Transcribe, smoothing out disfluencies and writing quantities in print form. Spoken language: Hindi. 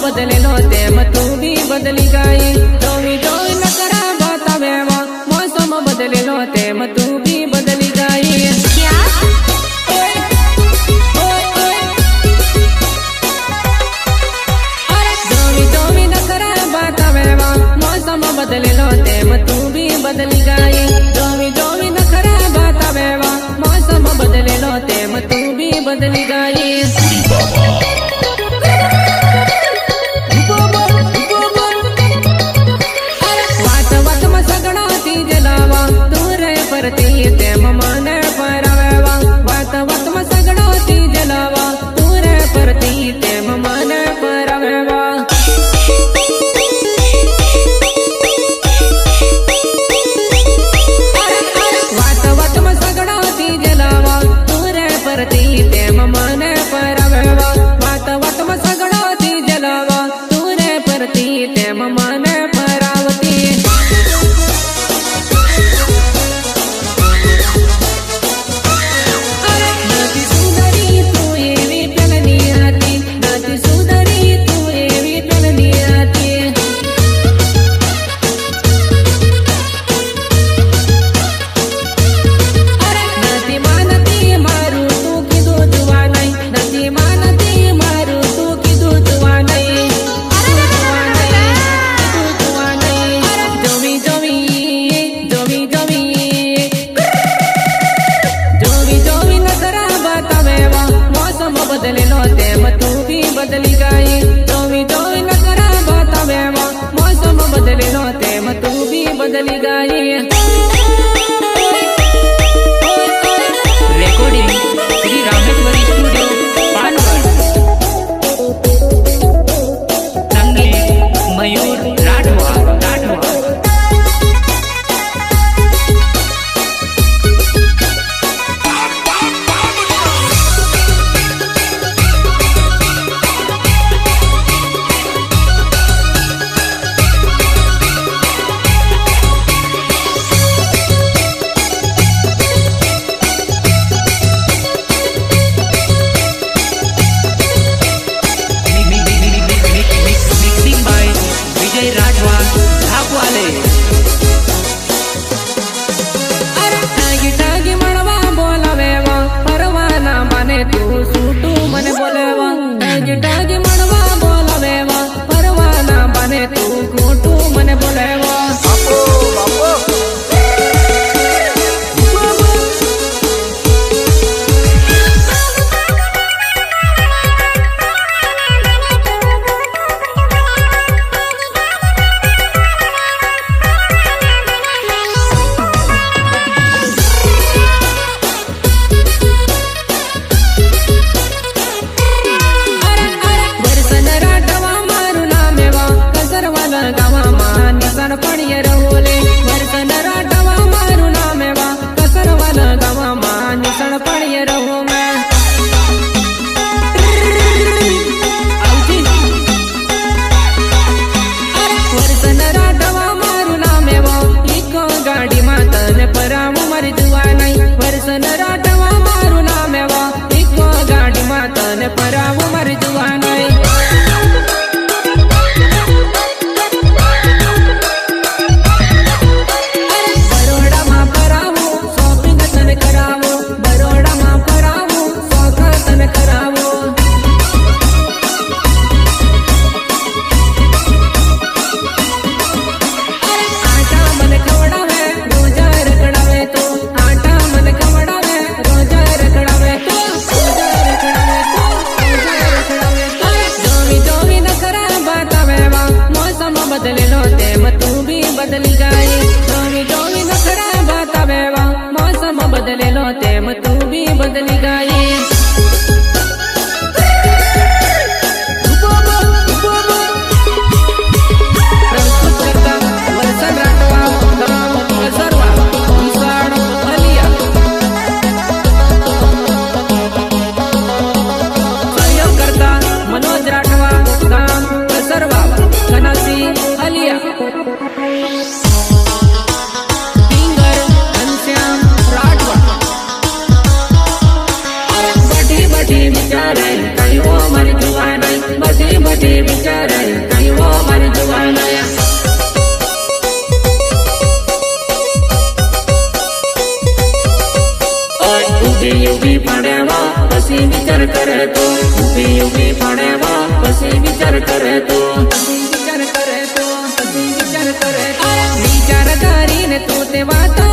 बदलेलो तेम तू भी बदली गई। जोवी जोवी नखरा बतावेवा मौसम बदलेलो तेम तू भी बदली गई। क्या बदलेलो तेम तू भी बदली गई। जोवी जोवी नखरा बतावेवा मौसम बदलेलो तेम तू भी बदली गई। वात वात में सगड़ा तीज लावा तू रे परती तेम माने परावेवा। वात वात में सगड़ा तीज लावा तू रे परती तेम माने परावेवा। तेम माने परावेवा वात वात में सगड़ो ती जलावा तू रे परती तेम माने परावती। नाती सुंदरी तू एवी पेलनी आती, नाती सुंदरी तू एवी पेलनी आती। नाती मानती मारू बदलेलो तेम तू भी बदली गई। जोवी जोवी नखरा बतावेवा मौसम बदलेलो तेम तू भी बदली गई। Recording Shri Rameshwari studio Panagarh. संगीत मयूर राठवा। बदलेलो तेम तू भी बदली गई। जोवी जोवी नखरा बतावेवा मौसम बदलेलो तेम तू भी बदली गई। मनोज राठवा, गाम कसरवा, घनासी हलिया। પછી વિચાર કરે તો પછી વિચાર કરે તો પછી વિચાર કરે તો વિચાર કરીને તું તે વાત